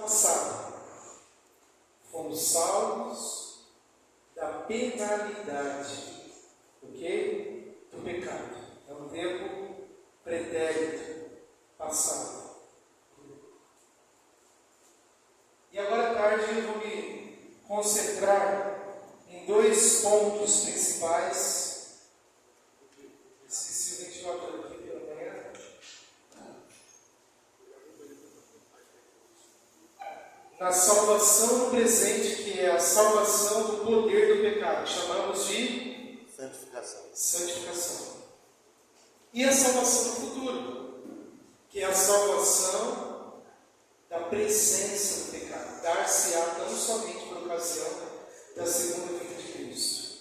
passado, fomos salvos da penalidade, ok? Do pecado. É um tempo pretérito, passado. E agora à tarde eu vou me concentrar em dois pontos principais. Esqueci o ventilador aqui pela manhã. Na salvação no presente, que é a salvação do poder do pecado, chamamos de santificação. E a salvação no futuro, que é a salvação da presença do pecado, dar-se-á tão somente por ocasião da segunda vinda de Cristo.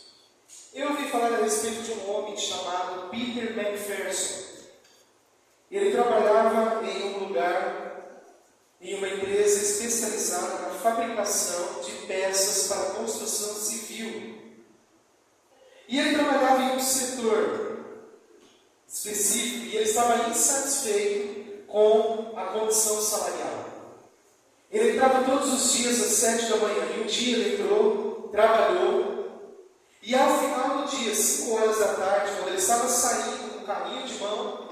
Eu ouvi falar a respeito de um homem chamado Peter McPherson. Ele trabalhava em um lugar, em uma empresa especializada na fabricação de peças para construção civil. E ele trabalhava em um setor específico e ele estava insatisfeito com a condição salarial. Ele entrava todos os dias às 7 da manhã, e um dia ele entrou, trabalhou, e ao final do dia, 5 horas da tarde, quando ele estava saindo com o carrinho de mão,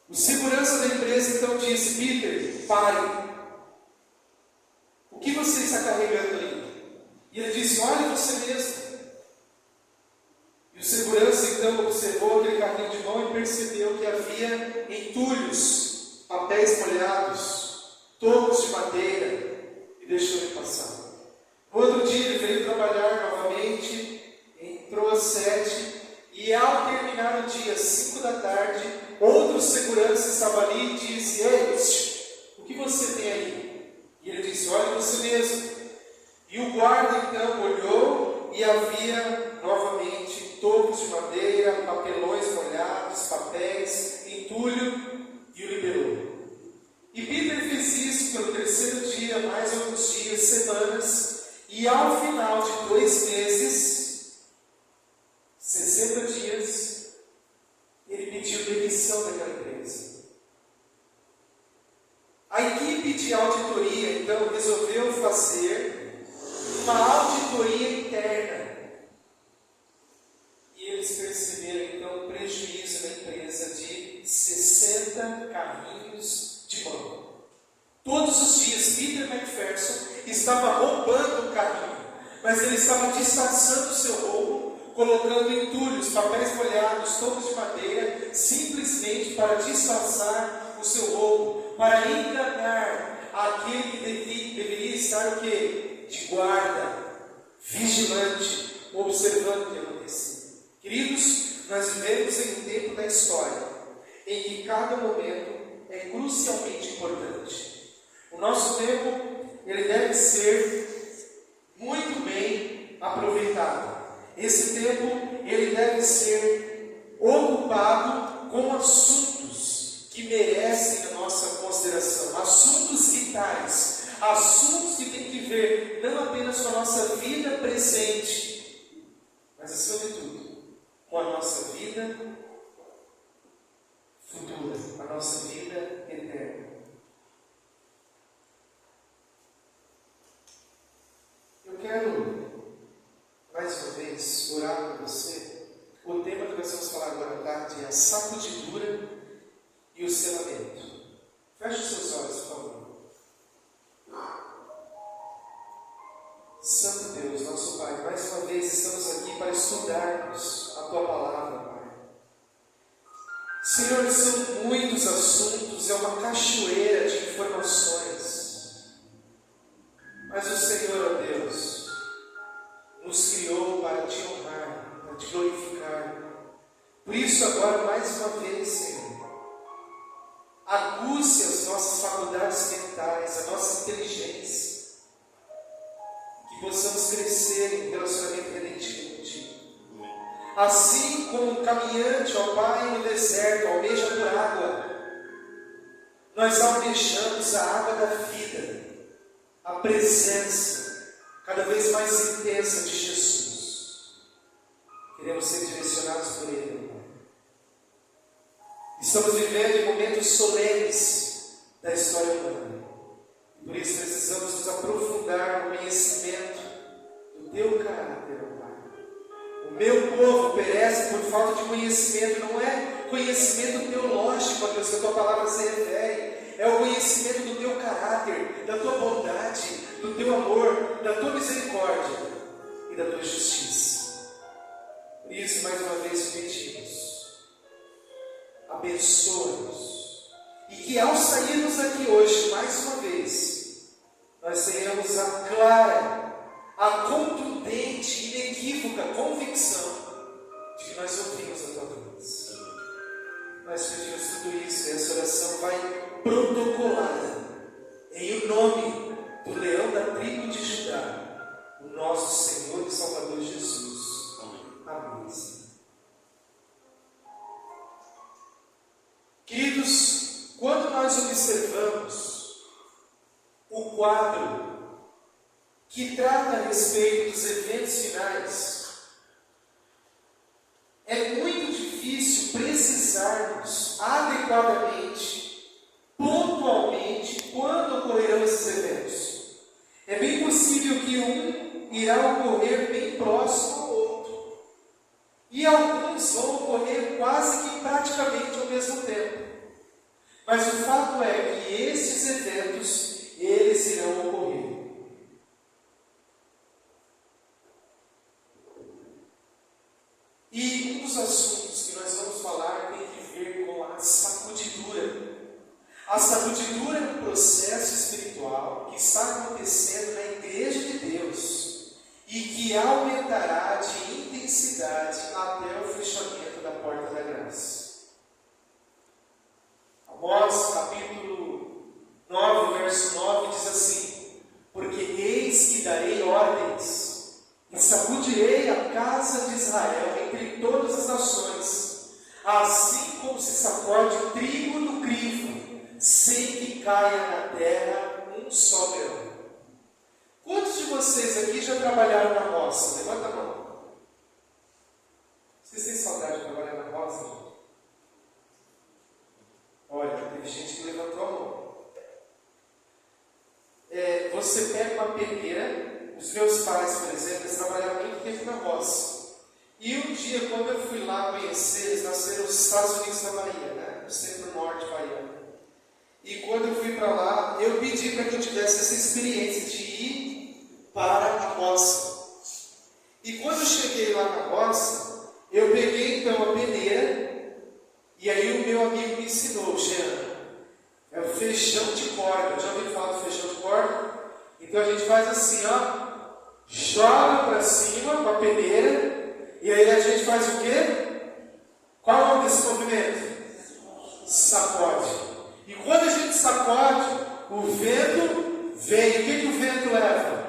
o segurança da empresa então disse: Peter, pare. O que você está carregando aí? E ele disse: olhe você mesmo. E o segurança então observou aquele carrinho de mão e percebeu que havia entulhos, papéis molhados, tocos de madeira, e deixou ele passar. No outro dia ele veio trabalhar novamente, entrou às 7, e ao terminar o dia, às 5 da tarde, outro segurança estava ali e disse: ei, o que você tem aí? E ele disse: olha você mesmo. E o guarda então olhou e havia novamente tocos de madeira, papelões molhados, papéis, entulho, e o liberou. E Peter fez isso pelo terceiro dia, mais alguns dias, semanas, e ao final de 2 meses, 60 dias, ele pediu demissão daquela empresa. A equipe de auditoria, então, resolveu fazer uma auditoria interna. E eles perceberam, então, um prejuízo na empresa de 60 carrinhos de mão. Todos os dias, Peter McPherson estava roubando um carrinho, mas ele estava disfarçando o seu roubo, colocando entulhos, papéis molhados, tocos de madeira, simplesmente para disfarçar o seu roubo, para enganar aquele que deveria estar o quê? De guarda, vigilante, observando o que acontecia. Queridos, nós vivemos em um tempo da história em que cada momento é crucialmente importante. O nosso tempo, ele deve ser muito bem aproveitado. Esse tempo, ele deve ser ocupado com assuntos que merecem a nossa consideração, assuntos vitais, assuntos que têm que ver não apenas com a nossa vida presente, mas acima de tudo, com a nossa vida futura, a nossa vida eterna. Eu quero, mais uma vez, orar por você. O tema que nós vamos falar agora à tarde é a sacudidura e o selamento. Feche os seus olhos, por favor. Santo Deus, nosso Pai, mais uma vez estamos aqui para estudarmos a Tua Palavra, Pai. Senhor, são muitos assuntos, é uma cachoeira de informações. Mas o Senhor, ó Deus, nos criou para Te honrar, para Te glorificar. Por isso agora, mais uma vez, Senhor, aguce as nossas faculdades mentais, a nossa inteligência, que possamos crescer em relacionamento redentivo contigo. Assim como um caminhante, ó Pai, no deserto, almeja por água, nós almejamos a água da vida, a presença cada vez mais intensa de Jesus. Queremos ser direcionados por Ele, Pai. Estamos vivendo em momentos solenes da história humana. Por isso meu povo perece por falta de conhecimento. Não é conhecimento teológico a Deus que a tua palavra se refere, é o conhecimento do teu caráter, da tua bondade, do teu amor, da tua misericórdia e da tua justiça. Por isso, mais uma vez pedimos, abençoa-nos, e que ao sairmos aqui hoje, mais uma vez, nós tenhamos a clara, a contundente, inequívoca convicção de que nós ouvimos a tua voz. Nós pedimos tudo isso, e essa oração vai protocolada em o nome do leão da tribo de Judá, o nosso Senhor e Salvador Jesus. Amém. Queridos, quando nós observamos o quadro que trata a respeito dos eventos finais, é muito difícil precisarmos adequadamente, pontualmente, quando ocorrerão esses eventos. É bem possível que um irá ocorrer bem próximo ao outro, e alguns vão ocorrer quase que praticamente ao mesmo tempo. Mas o fato é que estes eventos, eles irão ocorrer. E um dos assuntos que nós vamos falar tem que ver com a sacudidura. A sacudidura é um processo espiritual que está acontecendo na Igreja de Deus e que aumentará de intensidade até o fechamento da porta da graça. Amós, capítulo 9, verso 9, diz assim: porque eis que darei ordens, e sacudirei a casa de Israel entre todas as nações, assim como se sacode o trigo do crivo, sem que caia na terra um só grão. Quantos de vocês aqui já trabalharam na roça? Levanta a mão. Vocês têm saudade de trabalhar na roça, gente? Olha, teve gente que levantou a mão. Você pega uma peneira. Os meus pais, por exemplo, eles trabalharam muito tempo na roça. E um dia, quando eu fui lá conhecer, eles nasceram nos Estados Unidos da Bahia, né? No centro-norte baiano. E quando eu fui para lá, eu pedi para que eu tivesse essa experiência de ir para a roça. E quando eu cheguei lá na roça, eu peguei então a peneira, e aí o meu amigo me ensinou, Jean, é o feijão de corda. Já ouviu falar do feijão de corda? Então a gente faz assim, ó, joga para cima com a peneira, e aí a gente faz o quê? Qual é o nome desse movimento? Sacode. E quando a gente sacode, o vento vem. O que o vento leva?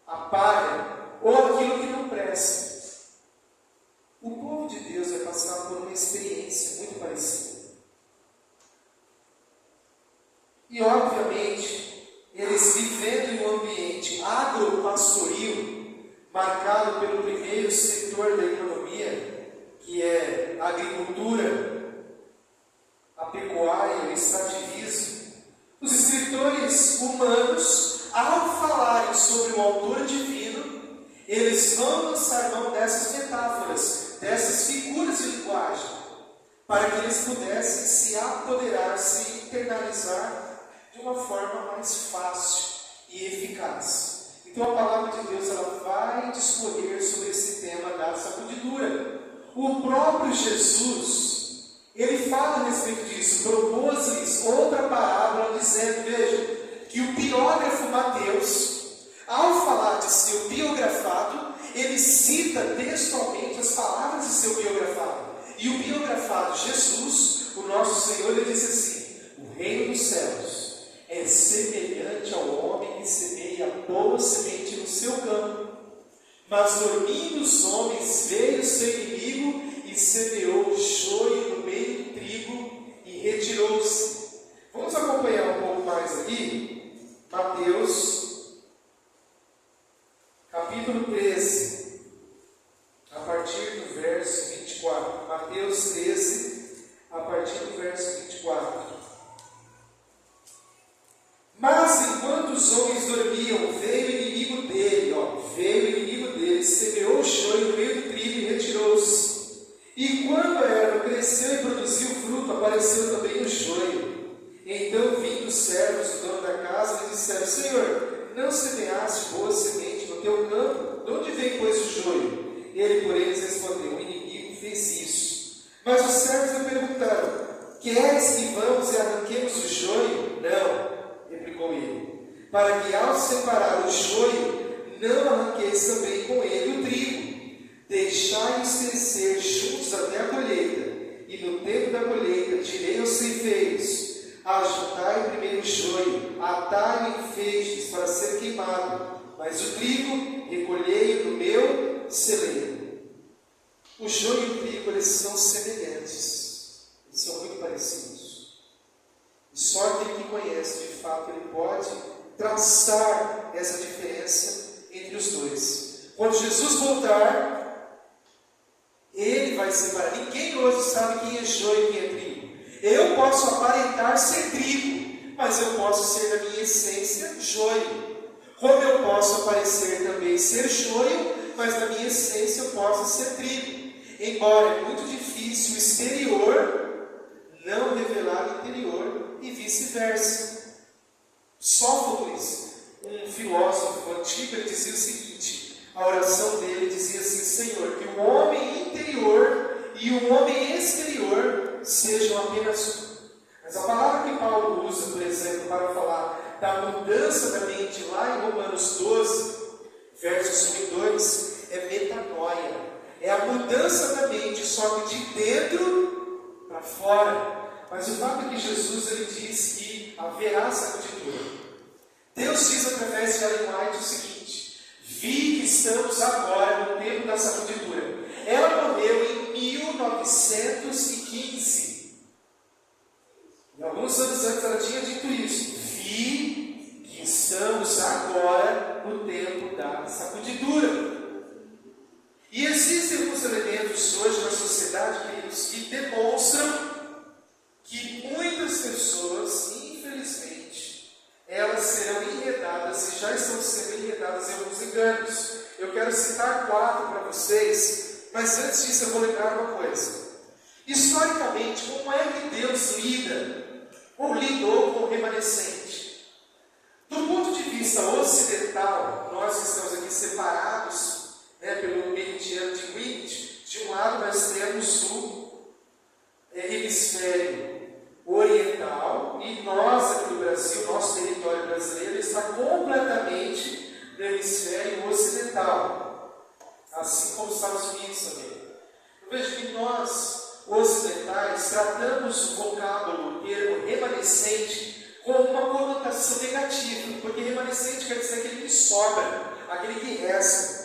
A palha, ou aquilo que não presta. O povo de Deus vai passar por uma experiência muito parecida. E obviamente, eles vivendo em um ambiente agropastoril, marcado pelo primeiro setor da economia, que é a agricultura, a pecuária e o extrativismo, os escritores humanos, ao falarem sobre o autor divino, eles vão lançar mão dessas metáforas, dessas figuras de linguagem, para que eles pudessem se apoderar, se internalizar de uma forma mais fácil e eficaz. Então a palavra de Deus ela vai discorrer sobre esse tema da sacudidura. O próprio Jesus, ele fala a respeito disso, propôs-lhes outra parábola dizendo, veja, que o biógrafo Mateus, ao falar de seu biografado, ele cita textualmente as palavras de seu biografado. E o biografado Jesus, o nosso Senhor, ele disse assim: o reino dos céus é semelhante ao homem que semeia boa semente no seu campo. Mas dormindo os homens, veio seu inimigo e semeou joio no meio do trigo e retirou-se. Vamos acompanhar um pouco mais aqui. Mateus, capítulo 13, a partir do verso 24. Mateus 13, a partir do verso 24. Mas enquanto os homens dormiam, veio o inimigo dele, semeou o joio vindo os servos do dono da casa lhe disseram: Senhor, não semeaste boa semente no teu campo? De onde vem, pois, o joio? Ele, por eles, respondeu: O inimigo fez isso. Mas os servos lhe perguntaram: Queres que vamos e arranquemos o joio? Não, replicou ele, para que ao separar o joio, não arranqueis também com ele o trigo. Deixai-os crescer juntos até a colheita, e no tempo da colheita direi aos ceifeiros: Ajuntai primeiro o joio, atai-o em feixes para ser queimado, mas o trigo recolhei no meu celeiro. O joio e o trigo, eles são semelhantes, eles são muito parecidos. E só aquele que conhece de fato, ele pode traçar essa diferença entre os dois. Quando Jesus voltar, ele vai separar. Ninguém hoje sabe quem é joio e quem é trigo. Eu posso aparentar ser trigo, mas eu posso ser, na minha essência, joio. Como eu posso aparecer também ser joio, mas na minha essência eu posso ser trigo. Embora é muito difícil o exterior não revelar o interior e vice-versa. Sófocles, um filósofo antigo, ele dizia o seguinte: a oração dele dizia assim: Senhor, que o homem interior e o homem exterior sejam apenas um. Mas a palavra que Paulo usa, por exemplo, para falar da mudança da mente, lá em Romanos 12, versos 1 e 2, é metanoia. É a mudança da mente, só que de dentro para fora. Mas o fato é que Jesus, ele diz que haverá sacudidura. Deus diz através de Ellen White o seguinte: vi que estamos agora no tempo da sacudidura. Ela morreu em 1915. E alguns anos antes ela tinha dito isso. Vi que estamos agora no tempo da sacudidura. E existem alguns elementos hoje na sociedade, queridos, que demonstram que muitas pessoas, infelizmente, elas serão enredadas e já estão sendo enredadas em alguns enganos. Eu quero citar 4 para vocês, mas antes disso eu vou lembrar uma coisa. Historicamente, como é que Deus lida ou lidou com o remanescente? Do ponto de vista ocidental, nós que estamos aqui separados pelo meridiano de Greenwich, de um lado nós temos o hemisfério oriental, e nós aqui no Brasil, nosso território brasileiro, está completamente no hemisfério ocidental, assim como os Estados Unidos também. Eu vejo que nós, ocidentais, tratamos o vocábulo, o termo remanescente, com uma conotação negativa, porque remanescente quer dizer aquele que sobra, aquele que resta.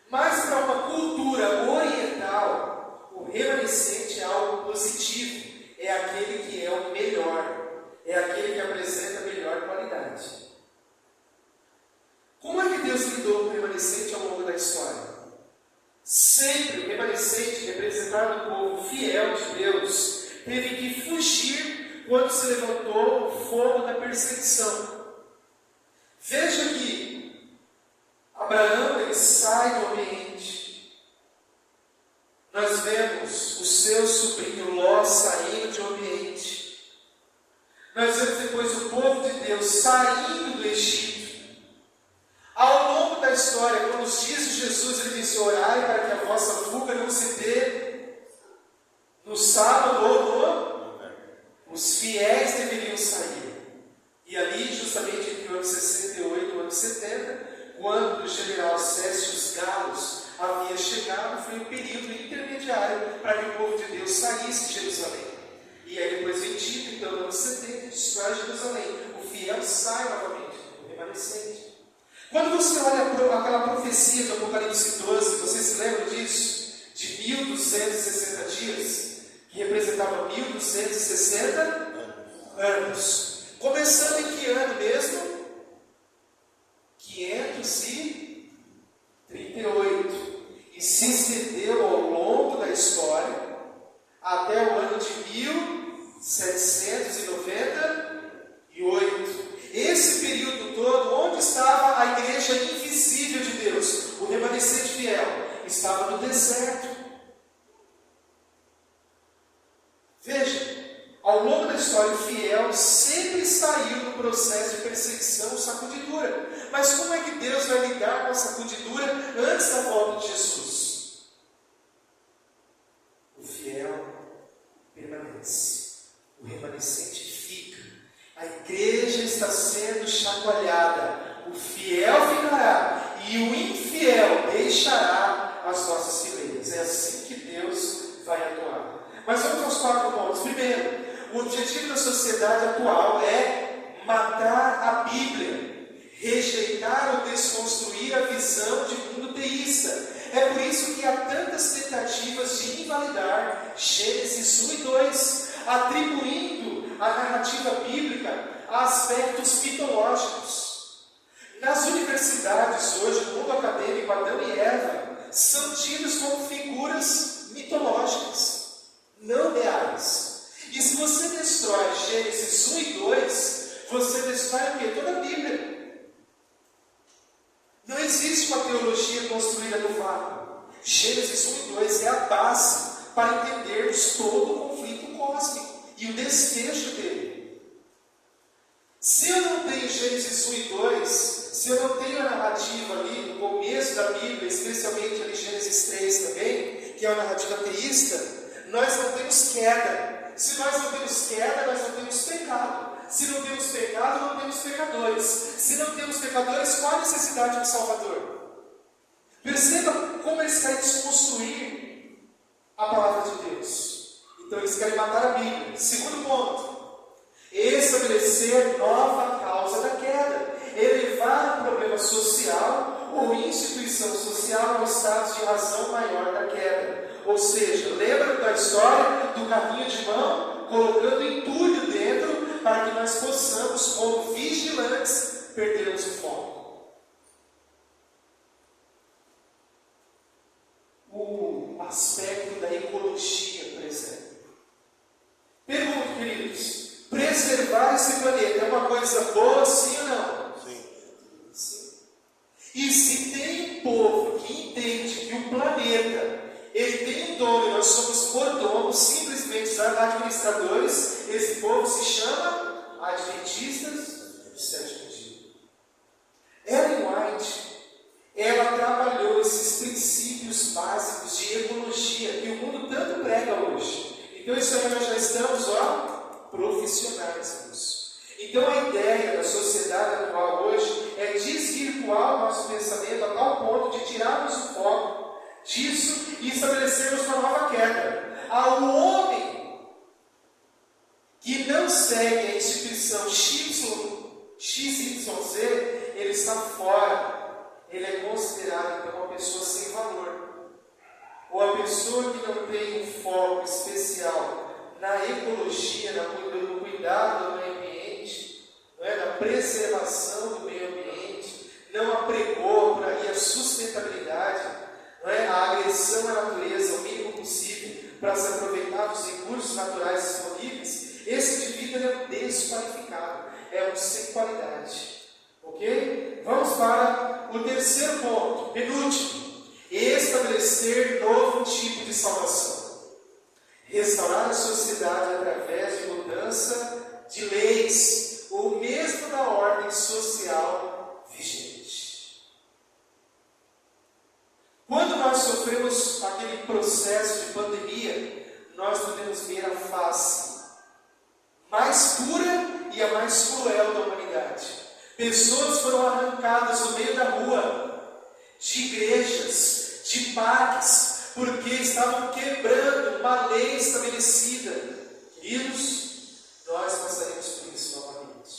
Mas para uma cultura oriental, o remanescente é algo positivo, é aquele que é o melhor, é aquele que apresenta a melhor qualidade. Como é que Deus lidou com o remanescente ao longo da história? Sempre o remanescente, representado no povo fiel de Deus, teve que fugir quando se levantou o fogo da perseguição. Veja que Abraão, ele sai do ambiente. Nós vemos o seu sobrinho Ló saindo de um ambiente. Nós vemos depois o povo de Deus saindo do Egito. Ao longo da história, quando os dias de Jesus, ele disse: orai para que a vossa fuga não se dê no sábado ou no... Os fiéis deveriam sair. E ali, justamente entre o ano 68 e o ano 70, quando o general Cécius Galos havia chegado, foi um período intermediário para que o povo de Deus saísse de Jerusalém. E aí depois vem Tito, então no ano 70, destrói Jerusalém. O fiel sai novamente, o remanescente. Quando você olha aquela profecia do Apocalipse 12, você se lembra disso? De 1260 dias, que representava 1260 anos. Começando em que ano mesmo? 538. E se estendeu ao longo da história até o ano de 1798. Esse período todo, onde estava a igreja invisível de Deus? O remanescente fiel estava no deserto. Veja, ao longo da história, o fiel sempre saiu processo de perseguição, sacudidura. Mas como é que Deus vai lidar com a sacudidura antes da volta de Jesus? O fiel permanece, o remanescente fica. A igreja está sendo chacoalhada, o fiel ficará e o infiel deixará as nossas fileiras. É assim que Deus vai atuar. Mas vamos aos 4 pontos. Primeiro, o objetivo da sociedade atual é matar a Bíblia, rejeitar ou desconstruir a visão de mundo teísta. É por isso que há tantas tentativas de invalidar Gênesis 1 e 2, atribuindo a narrativa bíblica a aspectos mitológicos. Nas universidades hoje, no mundo acadêmico, Adão e Eva são tidos como figuras mitológicas, não reais. E se você destrói Gênesis 1 e 2, você destrói o quê? Toda a Bíblia. Não existe uma teologia construída no vácuo. Gênesis 1 e 2 é a base para entendermos todo o conflito cósmico e o desfecho dele. Se eu não tenho Gênesis 1 e 2, se eu não tenho a narrativa ali no começo da Bíblia, especialmente ali Gênesis 3 também, que é uma narrativa teísta, nós não temos queda. Se nós não temos queda, nós não temos pecado. Se não temos pecado, não temos pecadores. Se não temos pecadores, qual a necessidade de um Salvador? Perceba como eles querem desconstruir a palavra de Deus. Então eles querem matar a Bíblia. Segundo ponto, estabelecer nova causa da queda. Elevar um problema social ou instituição social ao estado de razão maior da queda. Ou seja, lembra da história do carrinho de mão, colocando entulho dentro, para que nós possamos, como vigilantes, perdermos o foco. O aspecto da ecologia, por exemplo. Pergunto, queridos, preservar esse planeta é uma coisa boa, sim ou não? Sim. E se tem um povo que entende que o planeta ele tem um dono e nós somos mordomos, simplesmente administradores, esse povo se chama Adventistas do Sétimo Dia. Ellen White, ela trabalhou esses princípios básicos de ecologia que o mundo tanto prega hoje. Então isso aí nós já estamos, profissionais nisso. Então a ideia da sociedade atual hoje é desvirtuar o nosso pensamento a tal ponto de tirarmos o foco disso e estabelecermos uma nova queda. Ao homem que não segue a instituição XYZ, ele está fora. Ele é considerado então uma pessoa sem valor. Ou a pessoa que não tem um foco especial na ecologia, no cuidado do meio ambiente, na preservação do meio ambiente, não apregou por aí a sustentabilidade, a agressão à natureza o mínimo possível para se aproveitar dos recursos naturais disponíveis, esse indivíduo é um desqualificado, é um sem qualidade. Ok? Vamos para o terceiro ponto, penúltimo: estabelecer novo tipo de salvação. Restaurar a sociedade através de mudança de leis, ou mesmo da ordem social vigente. Quando nós sofremos aquele processo de pandemia, nós podemos ver a face mais pura e a mais cruel da humanidade. Pessoas foram arrancadas no meio da rua, de igrejas, de parques, porque estavam quebrando uma lei estabelecida. Queridos, nós passaremos por isso novamente.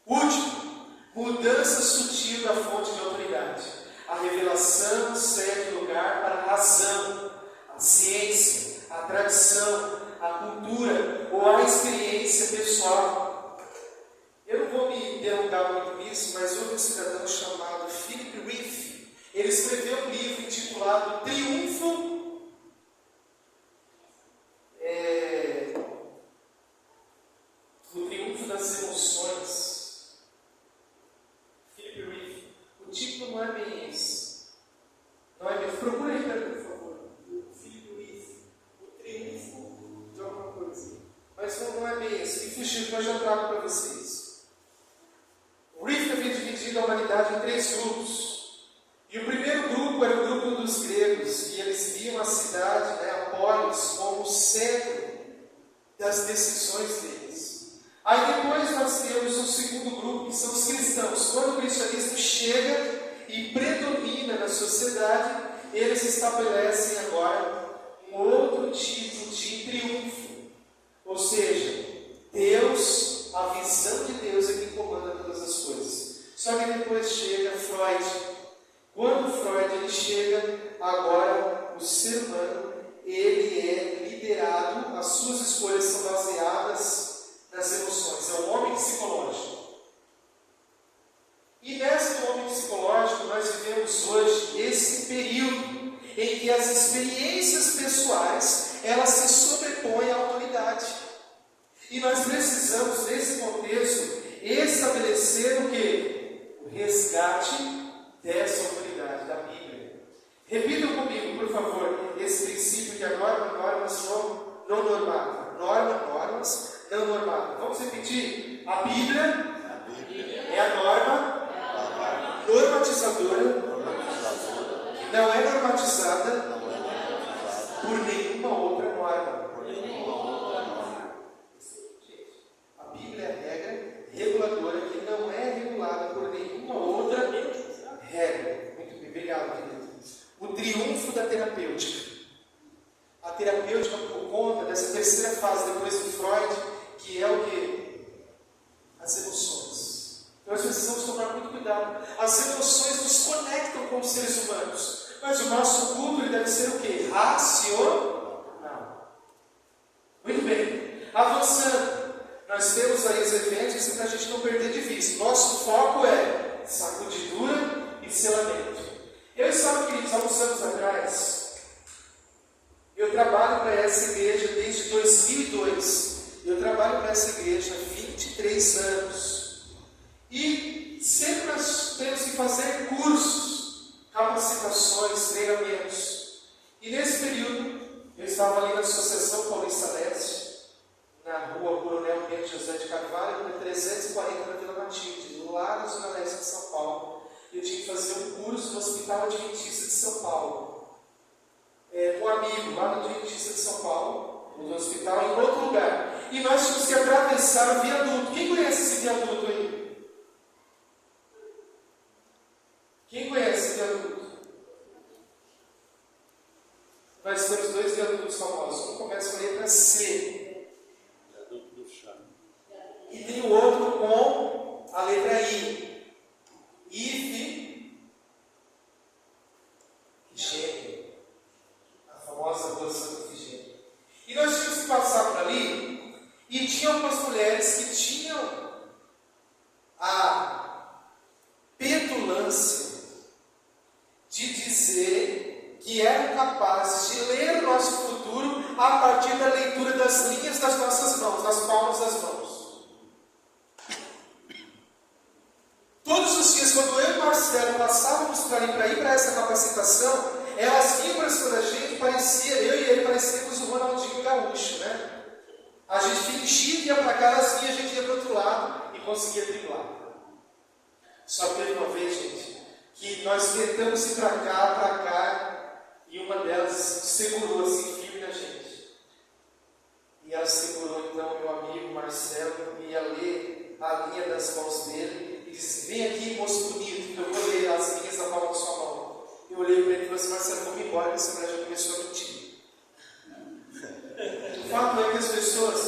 Último, mudança sutil da fonte de autoridade. A revelação cede lugar para a razão, a ciência, a tradição, a cultura ou a experiência pessoal. Eu não vou me delongar muito nisso, mas houve um cidadão chamado Philip Rieff. Ele escreveu um livro intitulado Triunfo das Emoções. Philip Rieff. O título não é bem esse. Não é bem. Procura aí para mim, por favor. Philip Rieff. O triunfo de alguma coisa. Mas não é bem esse. Me fugiu, mas eu trago para vocês. humanidade em 3 grupos. E o primeiro grupo era o grupo dos gregos, e eles viam a cidade, a polis, como o centro das decisões deles. Aí depois nós temos um segundo grupo, que são os cristãos. Quando o cristianismo chega e predomina na sociedade, eles estabelecem agora um outro tipo de triunfo. Ou seja, Deus, a visão de Deus é quem comanda todas as coisas. Só que depois chega Freud. Quando Freud ele chega, agora o ser humano ele é liderado, as suas escolhas são baseadas nas emoções. É o homem psicológico. E nesse homem psicológico nós vivemos hoje esse período em que as experiências pessoais elas se sobrepõem à autoridade. E nós precisamos, nesse contexto, estabelecer o quê? O resgate dessa autoridade da Bíblia. Repitam comigo, por favor, esse princípio que a normas não normadas. Normas não normadas. Vamos repetir? A Bíblia é a norma normatizadora que não é normatizada por nenhuma outra norma. A Bíblia é a regra reguladora que não é regulada por nenhuma outra regra. Muito bem, obrigado, querido. O triunfo da terapêutica. A terapêutica por conta dessa terceira fase depois de Freud, que é o quê? As emoções. Nós precisamos tomar muito cuidado. As emoções nos conectam com os seres humanos. Mas o nosso culto ele deve ser o quê? Racional. Muito bem. Avançando. Nós temos aí os eventos para a gente não perder de vista. Nosso foco é sacudidura e selamento. Eu estava, queridos, há uns anos atrás, eu trabalho para essa igreja desde 2002. Eu trabalho para essa igreja há 23 anos. E sempre nós temos que fazer cursos, capacitações, treinamentos. E nesse período, eu estava ali na Associação Paulista Leste, na rua Coronel Pedro José de Carvalho, número 340 na Vila Matilde, lá na Zona Leste de São Paulo. Eu tinha que fazer um curso no Hospital Adventista de São Paulo. Um amigo lá no Adventista de São Paulo, no hospital, em outro lugar. E nós tínhamos que atravessar o viaduto. Quem conhece esse viaduto aí? Quem conhece esse viaduto? Nós temos 2 viadutos famosos. Um começa com a letra C. E tem o outro com a letra I. Ifigênio. A famosa rua Santo Ifigênio. E nós tínhamos que passar por ali. E tinha algumas mulheres que tinham a petulância de dizer que eram capazes de ler o nosso futuro a partir da leitura das linhas das nossas mãos, das palmas das mãos. Todos os dias, quando eu e Marcelo passávamos para ir para essa capacitação, elas vinham para cima da gente, eu e ele parecíamos o Ronaldinho Gaúcho, né? A gente fingia que ia para cá, elas vinham, a gente ia para o outro lado e conseguia driblar. Só que teve uma vez, gente, que nós tentamos ir para cá, e uma delas segurou assim, firme na gente. E ela segurou então meu amigo Marcelo, ia ler a linha das mãos dele, e disse: vem aqui, moço bonito, que eu vou ler as linhas da palma da sua mão. Eu olhei para ele e falei assim: Marcelo, vamos embora, que essa mulher já começou a mentir. O fato é que as pessoas,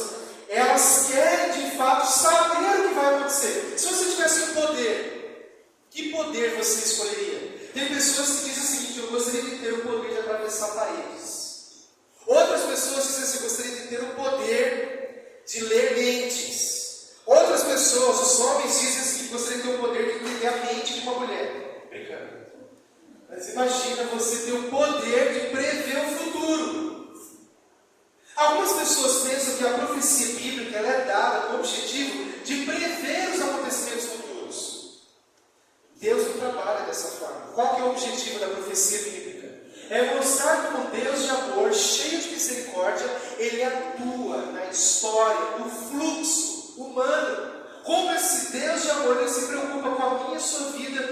elas querem de fato saber o que vai acontecer. Se você tivesse um poder, que poder você escolheria? Tem pessoas que dizem o seguinte: eu gostaria de ter o poder de atravessar paredes. Outras pessoas dizem assim: eu gostaria de ter o poder de ler mentes. Outras pessoas, os homens, dizem assim: que gostaria de ter o poder de entender a mente de uma mulher. Brincando. Mas imagina você ter o poder de prever o futuro. Algumas pessoas pensam que a profecia bíblica ela é dada com o objetivo de prever os acontecimentos futuros. Deus não trabalha dessa forma. Qual que é o objetivo da profecia bíblica? É mostrar como Deus de amor, cheio de misericórdia, Ele atua na história, no fluxo humano. Como esse Deus de amor, Ele se preocupa com a minha e a sua vida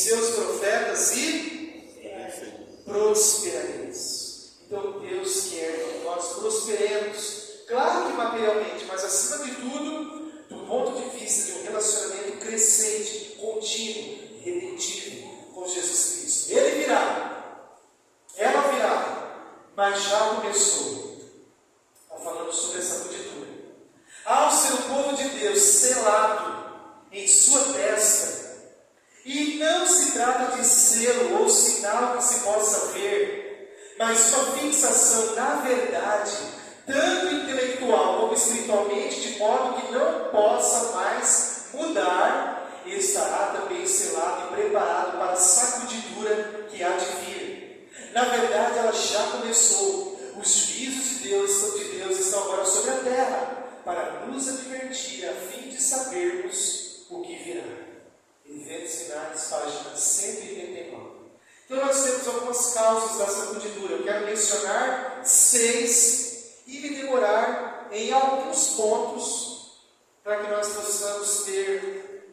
seus profetas e prosperareis. Então Deus quer que nós prosperemos, claro que materialmente, mas acima de tudo, do ponto de vista de um relacionamento crescente, contínuo, redentivo com Jesus Cristo. Ele virá, ela virá, mas já começou. Está falando sobre essa multidão. Ao ser o povo de Deus selado em sua testa, e não se trata de selo ou sinal que se possa ver, mas sua fixação na verdade, tanto intelectual como espiritualmente, de modo que não possa mais mudar, estará também selado e preparado para a sacudidura que há de vir. Na verdade, ela já começou. Os juízos de Deus estão agora sobre a terra, para nos advertir, a fim de sabermos o que virá. Eventos Finais, página 189. Então nós temos algumas causas da sacudidura. Eu quero mencionar 6 e me demorar em alguns pontos para que nós possamos ter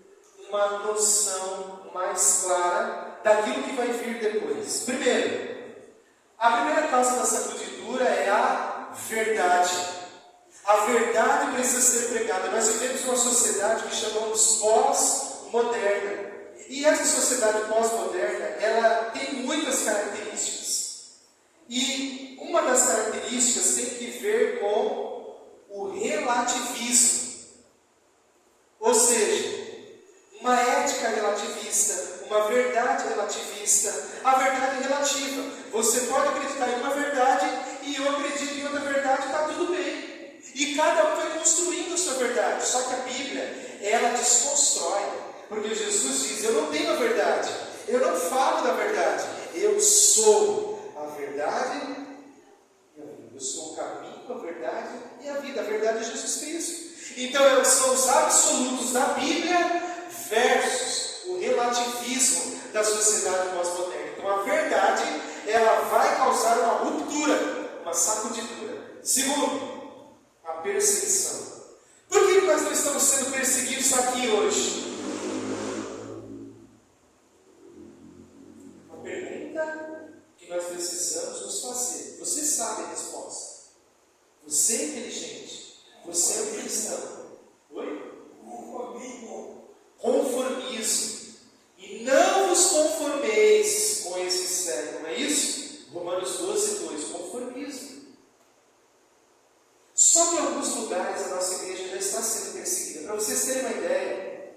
uma noção mais clara daquilo que vai vir depois. Primeiro, a primeira causa da sacudidura é a verdade. A verdade precisa ser pregada. Nós vivemos uma sociedade que chamamos pós-moderna. E essa sociedade pós-moderna, ela tem muitas características. E uma das características tem que ver com o relativismo. Ou seja, uma ética relativista, uma verdade relativista. A verdade é relativa. Você pode acreditar em uma verdade e eu acredito em outra verdade, está tudo bem. E cada um vai construindo a sua verdade. Só que a Bíblia, ela desconstrói. Porque Jesus diz, eu não tenho a verdade. Eu não falo da verdade. Eu sou a verdade e a vida. Eu sou o caminho, a verdade e a vida. A verdade é Jesus Cristo. Então, são os absolutos da Bíblia versus o relativismo da sociedade pós-moderna. Então, a verdade, ela vai causar uma ruptura, uma sacudidura. Segundo, a perseguição. Por que nós não estamos sendo perseguidos aqui hoje? Uma pergunta que nós precisamos nos fazer. Você sabe a resposta. Você é inteligente. Você é um cristão. Oi? Conformismo. E não vos conformeis com esse século. Não é isso? Romanos 12:2. Conformismo. Só que em alguns lugares a nossa igreja já está sendo perseguida. Para vocês terem uma ideia,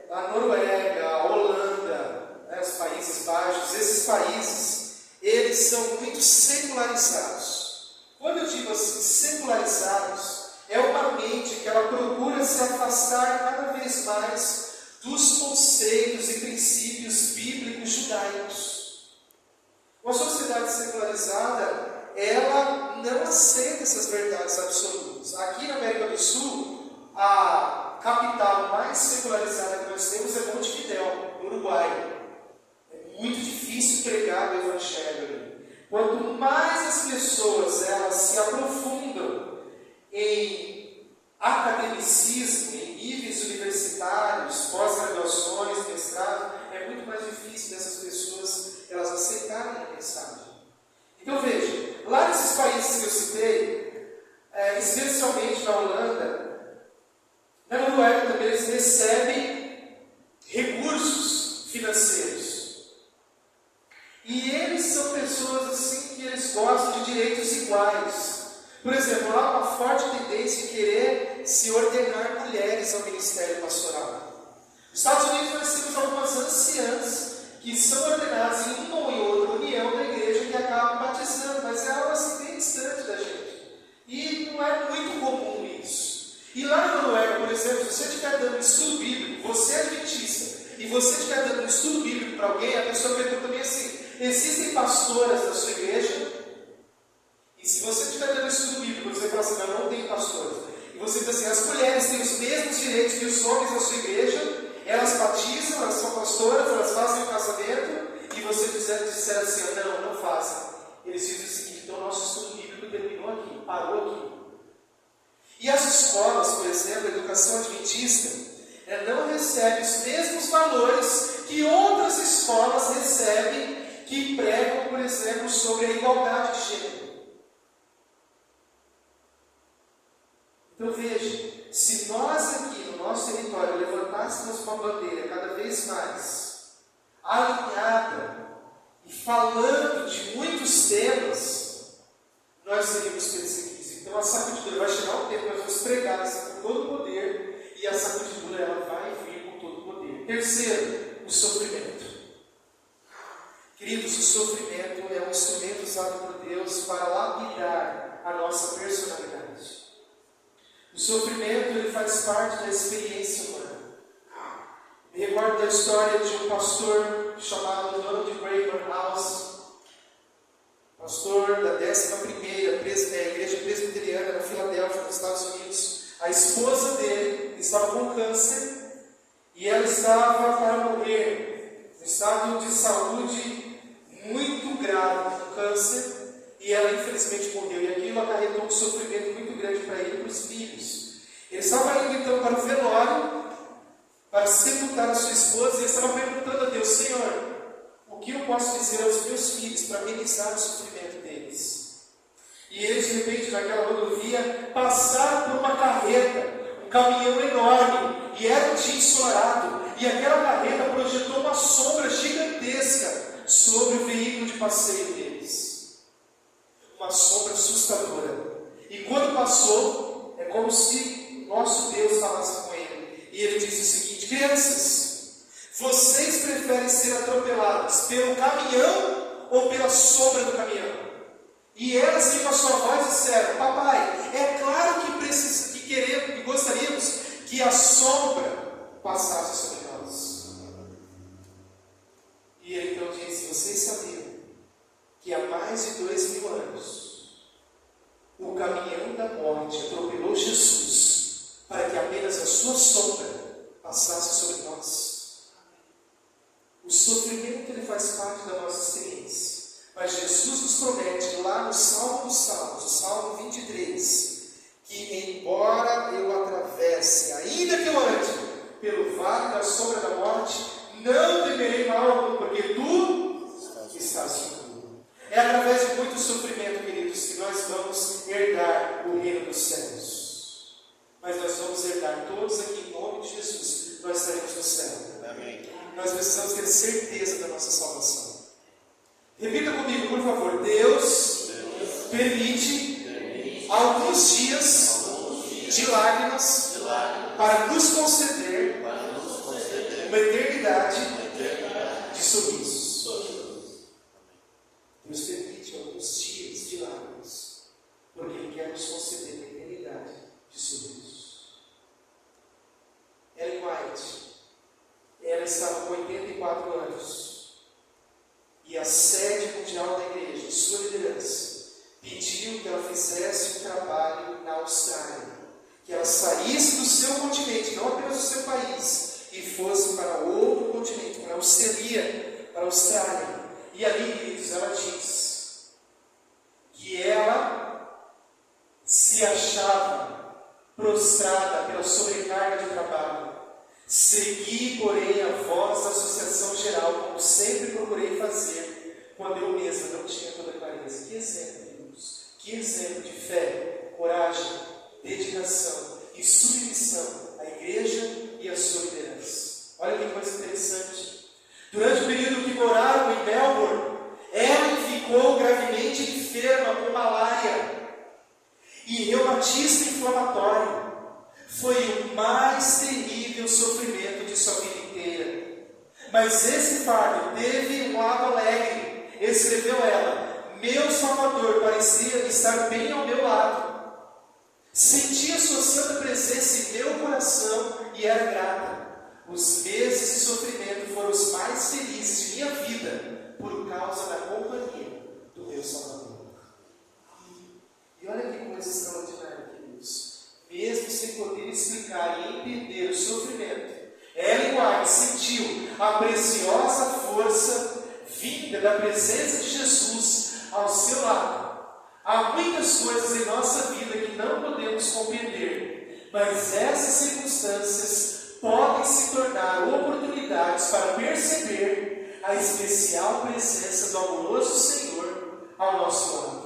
a Noruega, a Holanda, os Países Baixos, esses países, eles são muito secularizados. Quando eu digo assim, secularizados, é uma mente que ela procura se afastar cada vez mais dos conceitos e princípios bíblicos judaicos. Uma sociedade secularizada, ela não aceita essas verdades absolutas. Aqui na América do Sul, a capital mais secularizada que nós temos é Montevidéu, no Uruguai. É muito difícil pregar o Evangelho. Quanto mais as pessoas elas se aprofundam em academicismo, em níveis universitários, pós-graduações, mestrado, é muito mais difícil dessas pessoas elas aceitarem a mensagem. Então veja, lá nesses países que eu citei, especialmente na Holanda, na Noruega também eles recebem recursos financeiros. E eles são pessoas assim que eles gostam de direitos iguais. Por exemplo, há uma forte tendência em querer se ordenar mulheres ao ministério pastoral. Nos Estados Unidos nós temos algumas anciãs que são ordenadas em uma ou em outra união da igreja que acabam batizando, mas é algo assim bem distante da gente. E não é muito comum isso. E lá na Noruega, por exemplo, se você estiver dando um estudo bíblico, você é adventista, e você estiver dando um estudo bíblico para alguém, a pessoa pergunta também assim, existem pastoras na sua igreja? E se você estiver dando um estudo bíblico, você fala assim, não tem pastoras. E você diz assim, as mulheres têm os mesmos direitos que os homens na sua igreja, elas batizam, elas são pastoras, elas fazem o casamento, e você disser assim, não fazem. Eles dizem o seguinte, então nosso estudo bíblico terminou aqui, parou aqui. E as escolas, por exemplo, a educação adventista, Ela não recebe os mesmos valores que outras escolas recebem, que pregam, por exemplo, sobre a igualdade de gênero. Então veja, se nós aqui no nosso território levantássemos uma bandeira cada vez mais alinhada e falando de muitos temas, nós seríamos perseguidos. Então a sacudidura vai chegar um tempo que nós vamos pregar essa com todo o poder, e a sacudidura ela vai vir com todo o poder. Terceiro, o sofrimento. Queridos, o sofrimento é um instrumento usado por Deus para lapidar a nossa personalidade. O sofrimento ele faz parte da experiência humana. Me recordo da história de um pastor chamado Donald Graham House, pastor da 11ª Igreja Presbiteriana na Filadélfia, nos Estados Unidos. A esposa dele estava com câncer e ela estava para morrer, em estado de saúde muito grave, com câncer. E ela infelizmente morreu, e aquilo acarretou um sofrimento muito grande para ele e para os filhos. Ele estava indo então para o velório, para sepultar a sua esposa, e ele estava perguntando a Deus: Senhor, o que eu posso dizer aos meus filhos para amenizar o sofrimento deles? E eles, de repente, naquela rodovia, passaram por uma carreta, um caminhão enorme, e era um dia ensolarado, e aquela carreta projetou uma sombra gigantesca sobre o veículo de passeio deles. Uma sombra assustadora. E quando passou, é como se nosso Deus falasse com ele. E ele disse o seguinte: crianças, vocês preferem ser atropeladas pelo caminhão ou pela sombra do caminhão? E elas, com a sua voz, disseram: papai, é claro que gostaríamos que a sombra passasse sobre nós. E ele então disse: vocês sabiam que há mais de 2000 anos o caminhão da morte atropelou Jesus para que apenas a sua sombra passasse sobre nós? O sofrimento ele faz parte da nossa experiência, mas Jesus nos promete lá no Salmo dos Salmos, o Salmo 23, que embora eu atravesse, ainda que eu ande pelo vale da sombra da morte, não temerei mal algum, porque tu estás comigo. É através de muito sofrimento, queridos, que nós vamos herdar o reino dos céus. Mas nós vamos herdar todos aqui em nome de Jesus. Nós estaremos no céu. Amém. Nós precisamos ter certeza da nossa salvação. Repita comigo, por favor. Deus permite alguns dias de lágrimas para nos conceder uma eternidade de sorrisos. Deus permite alguns dias de lágrimas, porque Ele quer nos conceder uma eternidade de sorrisos. Ellen White, ela estava com 84 anos, e a sede mundial da igreja, sua liderança, pediu que ela fizesse um trabalho na Austrália, que ela saísse do seu continente, não apenas do seu país, e fosse para outro continente, para a Oceania, para a Austrália. E ali, queridos, ela diz que ela se achava prostrada pela sobrecarga de trabalho. Segui, porém, a voz da Associação Geral, como sempre procurei fazer, quando eu mesma não tinha toda a clareza. Que exemplo, queridos! Que exemplo de fé, coragem, dedicação e submissão à igreja e à sua liderança. Olha que coisa interessante. Durante o período que moraram em Melbourne, ela ficou gravemente enferma com malária e reumatismo inflamatório. Foi o mais terrível sofrimento de sua vida inteira. Mas esse fardo teve um lado alegre. Escreveu ela: meu Salvador parecia estar bem ao meu lado. Sentia sua santa presença em meu coração e era grata. Os meses de sofrimento foram os mais felizes de minha vida, por causa da companhia do meu Salvador. E olha que coisa extraordinária, queridos. Mesmo sem poder explicar e entender o sofrimento, Ellen White sentiu a preciosa força vinda da presença de Jesus ao seu lado. Há muitas coisas em nossa vida que não podemos compreender, mas essas circunstâncias podem se tornar oportunidades para perceber a especial presença do amoroso Senhor ao nosso lado.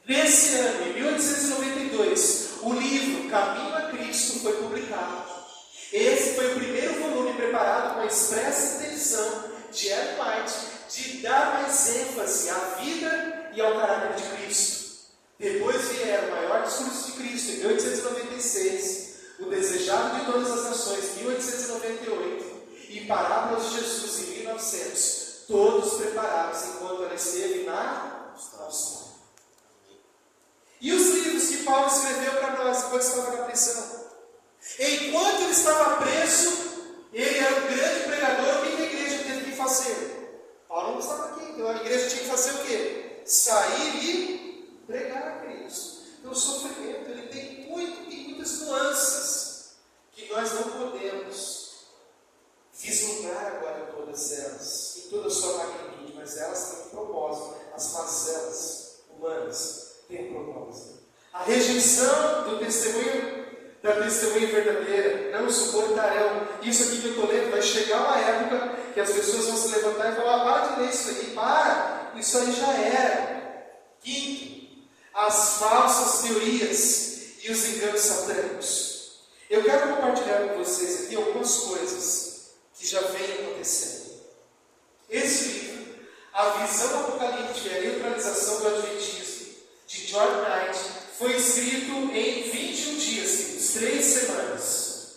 Nesse ano, em 1892, o livro Caminho a Cristo foi publicado. Esse foi o primeiro volume preparado com a expressa intenção de Ellen White de dar mais ênfase à vida e ao caráter de Cristo. Depois vieram o maior discurso de Cristo, em 1896, o desejado de todas as nações, 1898, e Parábolas de Jesus, em 1900, todos preparados enquanto ela esteve na Austrália. E os livros que Paulo escreveu para nós enquanto estava na prisão? Enquanto ele estava preso, ele era um grande pregador. O que a igreja teve que fazer? Paulo não estava aqui, então a igreja tinha que fazer o quê? Sair e pregar, queridos. Então o sofrimento ele tem muitas nuances que nós não podemos vislumbrar agora todas elas, em toda a sua magnitude, mas elas têm um propósito. As mazelas humanas têm um propósito. A rejeição do testemunho, da testemunha verdadeira, não suportarão. Isso aqui que eu estou lendo, vai chegar uma época que as pessoas vão se levantar e falar: para de ler isso aí, para, isso aí já era. Quinto, as falsas teorias e os enganos satânicos. Eu quero compartilhar com vocês aqui algumas coisas que já vêm acontecendo. Esse livro, A Visão Apocalíptica e a Neutralização do Adventismo, de John Knight, foi escrito em 21 dias, 3 semanas.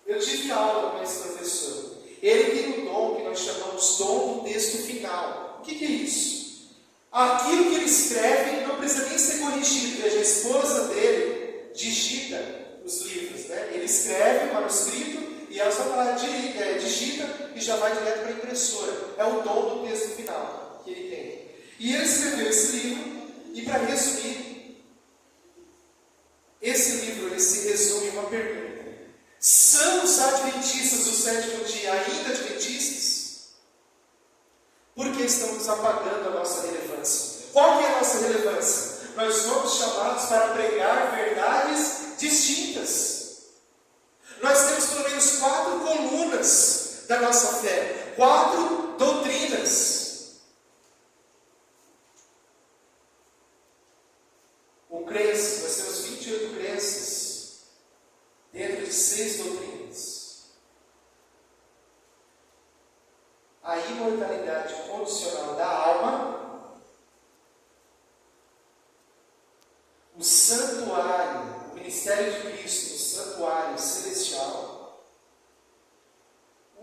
Eu tive aula com esse professor. Ele tem um dom que nós chamamos dom do texto final. O que é isso? Aquilo que ele escreve não precisa nem ser corrigido. Veja, a esposa dele digita os livros, né? Ele escreve o manuscrito e ela só digita e já vai direto para a impressora. É o dom do texto final que ele tem. E ele escreveu esse livro, e para resumir, esse livro ele se resume em uma pergunta: são os adventistas do sétimo dia ainda adventistas? Por que estamos apagando a nossa relevância? Qual que é a nossa relevância? Nós somos chamados para pregar verdades distintas. Nós temos pelo menos 4 colunas da nossa fé, 4 doutrinas. O crença, nós temos 28 crenças dentro de 6 doutrinas. A imortalidade condicional da alma, o santuário, o ministério de Cristo, o santuário celestial,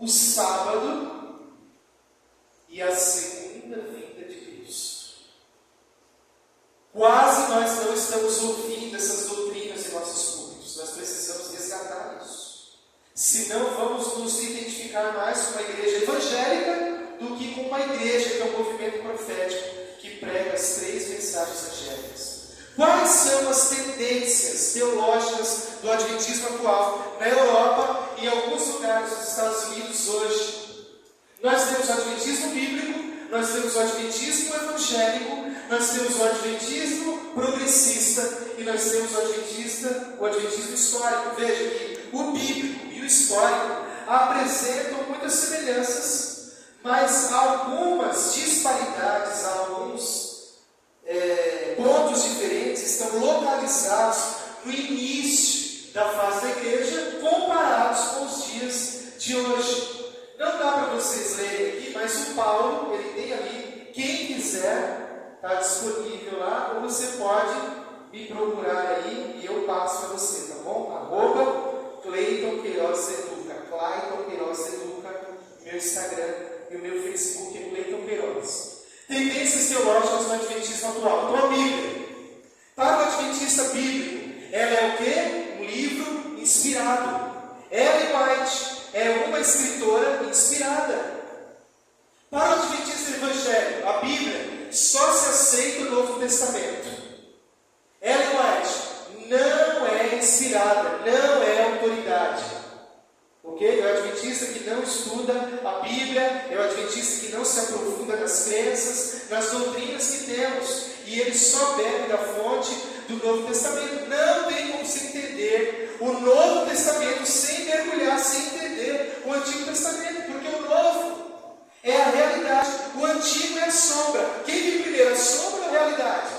o sábado e a segunda vinda de Cristo. Quase nós não estamos ouvindo essas doutrinas em nossos cultos. Nós precisamos resgatar isso. Senão vamos nos identificar mais com uma igreja evangélica do que com uma igreja que é um movimento profético que prega as 3 mensagens angélicas. Quais são as tendências teológicas do adventismo atual na Europa e em alguns lugares dos Estados Unidos hoje? Nós temos o adventismo bíblico, nós temos o adventismo evangélico, nós temos o adventismo progressista e nós temos o adventismo histórico. Veja que o bíblico e o histórico apresentam muitas semelhanças, mas algumas disparidades, alguns pontos diferentes estão localizados no início da fase da igreja, comparados com os dias de hoje. Não dá para vocês lerem aqui, mas o Paulo, ele tem ali, quem quiser, está disponível lá, ou você pode me procurar aí e eu passo para você, tá bom? @Cleiton Queiroz Educa, Cleiton Queiroz Educa, meu Instagram e o meu Facebook é Cleiton Queiroz. Tendências teológicas no adventismo atual. Então a Bíblia, para o adventista bíblico, ela é o quê? Um livro inspirado. Ellen White é uma escritora inspirada. Para o adventista evangélico, a Bíblia só se aceita o Novo Testamento. Ellen White não é inspirada, não é autoridade. Ok? É o adventista que não estuda a Bíblia, é o adventista que não se aprofunda nas crenças, nas doutrinas que temos, e ele só bebe da fonte do Novo Testamento. Não tem como se entender o Novo Testamento sem mergulhar, sem entender o Antigo Testamento, porque o Novo é a realidade, o Antigo é a sombra. Quem vem primeiro, a sombra ou a realidade?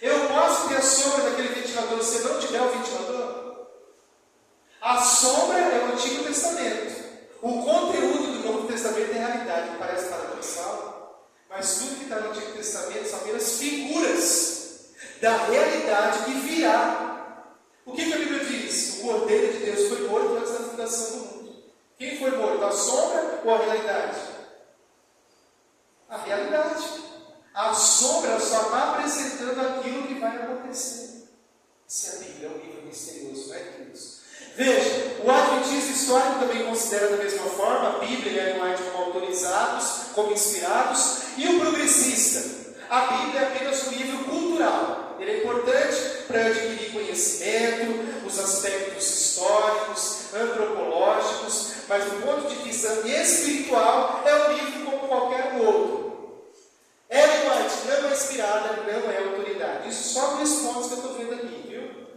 Eu posso ter a sombra daquele ventilador se não tiver o ventilador? A sombra é o Antigo Testamento. O conteúdo do Novo Testamento é a realidade, que parece paradoxal, mas tudo que está no Antigo Testamento são apenas figuras da realidade que virá. O que a Bíblia diz? O Cordeiro de Deus foi morto antes da fundação do mundo. Quem foi morto? A sombra ou a realidade? A realidade. A sombra só está apresentando aquilo que vai acontecer. Isso é a Bíblia, é um livro misterioso, não é, queridos? Veja, o adventismo histórico também considera da mesma forma a Bíblia e a linguagem como autorizados, como inspirados, e o progressista. A Bíblia é apenas um livro cultural. Ele é importante para adquirir conhecimento, os aspectos históricos, antropológicos, mas do ponto de vista espiritual, é um livro como qualquer outro. É linguagem, não é inspirada, não é autoridade. Isso só dois pontos que eu estou vendo aqui, viu?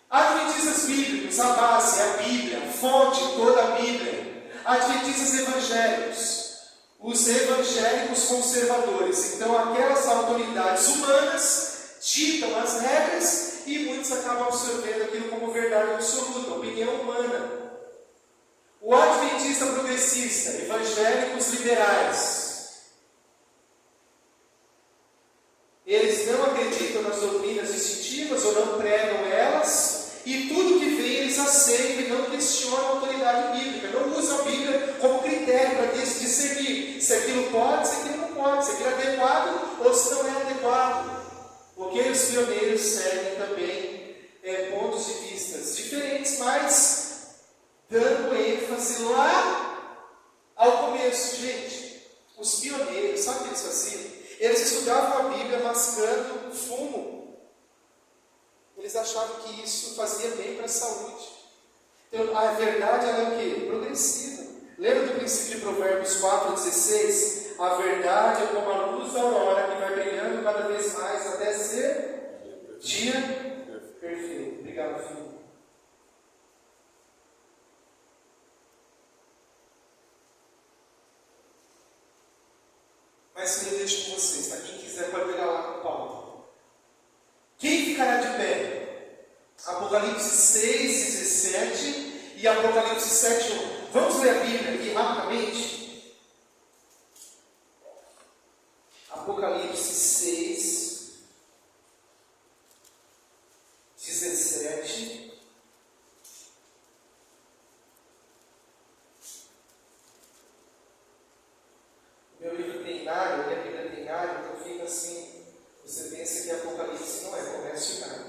Adventistas bíblicos, a base é a Bíblia, a fonte toda a Bíblia. Adventistas evangélicos, os evangélicos conservadores. Então, aquelas autoridades humanas ditam as regras e muitos acabam absorvendo aquilo como verdade absoluta, opinião humana. O adventista progressista, evangélicos liberais. Eles não acreditam nas doutrinas distintivas ou não pregam elas, e tudo que vem eles aceitam e não questionam a autoridade bíblica, não usam a Bíblia como critério para discernir se aquilo pode, se aquilo não pode, se aquilo é adequado ou se não é adequado. Porque os pioneiros seguem também pontos de vista diferentes, mas dando ênfase lá ao começo. Gente, os pioneiros, sabe o que eles faziam? Eles estudavam a Bíblia mascando fumo. Eles achavam que isso fazia bem para a saúde. Então, a verdade era o quê? Progressiva. Lembra do princípio de Provérbios 4,16? A verdade é como a luz da aurora que vai brilhando cada vez mais até ser dia perfeito. Obrigado, filho. Mas eu deixo com vocês, tá? Quem quiser pode pegar lá com o Paulo. Quem ficará de pé? Apocalipse 6, 17 e Apocalipse 7, 1. Vamos ler a Bíblia aqui rapidamente? Apocalipse 6, 17. Meu livro tem Nário, minha Bíblia tem Nário, então fica assim. Você pensa que Apocalipse não é comércio de Nário.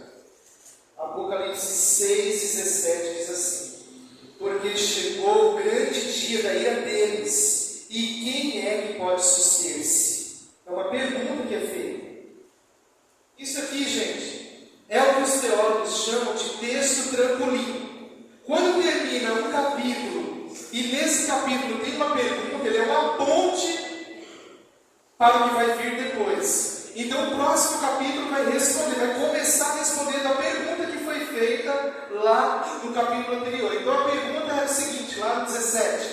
Apocalipse 6, 17 diz assim: porque chegou o grande dia da ira deles, e quem é que pode suster-se? É uma pergunta que é feita. Isso aqui, gente, é o que os teólogos chamam de texto trampolim. Quando termina um capítulo, e nesse capítulo tem uma pergunta, ele é uma ponte para o que vai vir depois. Então o próximo capítulo vai começar respondendo a pergunta que foi feita lá no capítulo anterior. Então a pergunta era o seguinte, lá no 17: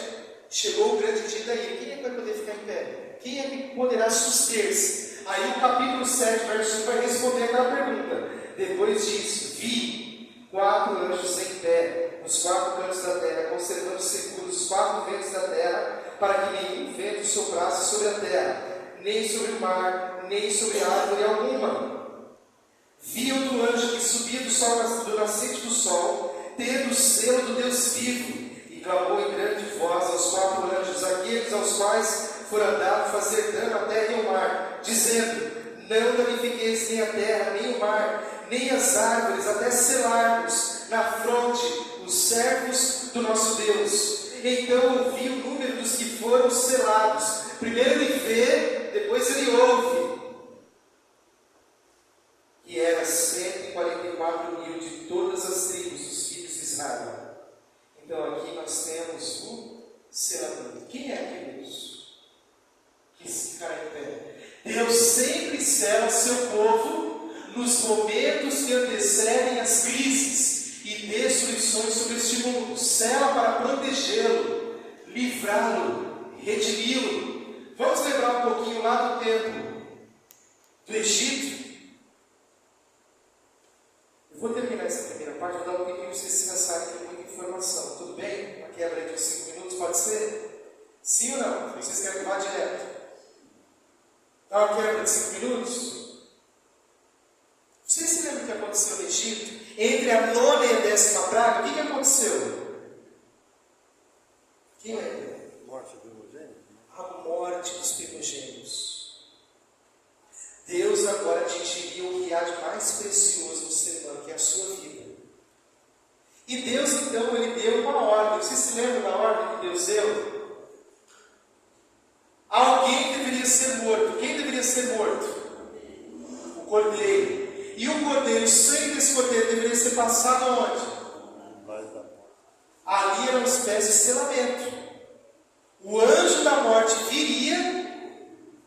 chegou o grande dia da ira, quem é que vai poder ficar em pé? Quem é que poderá suster-se? Aí o capítulo 7, verso 1 vai responder aquela pergunta. Depois disso, vi 4 anjos em pé nos 4 cantos da terra, conservando seguros os 4 ventos da terra, para que nenhum vento soprasse sobre a terra, nem sobre o mar, nem sobre árvore alguma. Vi outro anjo que subia do nascente do sol, tendo o selo do Deus vivo, e clamou em grande voz aos 4 anjos, aqueles aos quais fora dado fazer dano à terra e ao mar, dizendo: não danifiqueis nem a terra, nem o mar, nem as árvores, até selarmos na fronte os servos do nosso Deus. Então ouvi o número dos que foram selados. Primeiro ele vê, depois ele ouve. E era 144.000 de todas as tribos dos filhos de Israel. Então aqui nós temos o selador. Quem é aqueles que ficará em pé? Deus sempre sela seu povo nos momentos que antecedem as crises. e dê soluções sobre este mundo. Sela para protegê-lo, livrá-lo, redimi-lo. Vamos lembrar um pouquinho lá do tempo do Egito. Eu vou terminar essa primeira parte, vou dar um tempinho para vocês se pensarem, que é muita informação. Tudo bem? Uma quebra de 5 minutos, pode ser? Sim ou não? Vocês querem que vá direto? Dá uma quebra de 5 minutos? Vocês se lembram o que aconteceu no Egito? Entre a 9ª e a 10ª praga, o que aconteceu? Quem lembra? Morte do primogênito. A morte dos primogênitos. Deus agora atingiria o que há de mais precioso no ser humano, que é a sua vida. E Deus, então, Ele deu uma ordem. Vocês se lembram da ordem que Deus deu? Alguém deveria ser morto. Quem deveria ser morto? O cordeiro. E o cordeiro, o sangue desse cordeiro deveria ser passado aonde? Ali era uma espécie de selamento. O anjo da morte viria,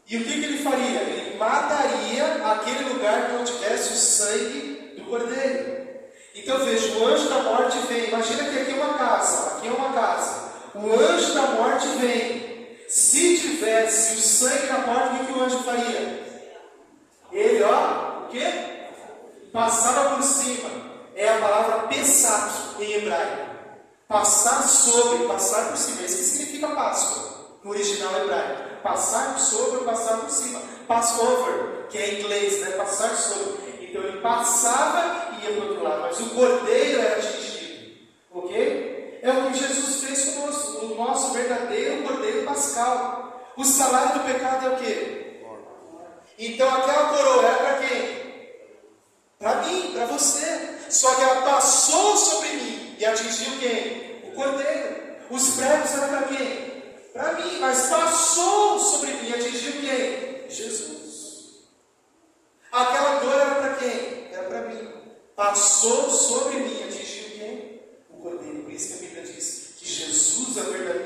e o que ele faria? Ele mataria aquele lugar que não tivesse o sangue do cordeiro. Então veja, o anjo da morte vem. Imagina que aqui é uma casa. Aqui é uma casa. O anjo da morte vem. Se tivesse o sangue na porta, o que o anjo faria? Ele, o quê? Passava por cima. É a palavra pesach em hebraico. Passar sobre, passar por cima. Isso que significa Páscoa no original hebraico. Passar sobre, passar por cima. Passover, que é em inglês, né? Passar sobre. Então ele passava e ia para o outro lado. Mas o cordeiro era atingido. Ok? É o que Jesus fez conosco. O nosso verdadeiro cordeiro pascal. O salário do pecado é o quê? Então aquela coroa era para quem? Para mim, para você. Só que ela passou sobre mim e atingiu quem? O cordeiro. Os pregos eram para quem? Para mim. Mas passou sobre mim e atingiu quem? Jesus. Aquela dor era para quem? Era para mim. Passou sobre mim e atingiu quem? O cordeiro. Por isso que a Bíblia diz que Jesus é o verdadeiro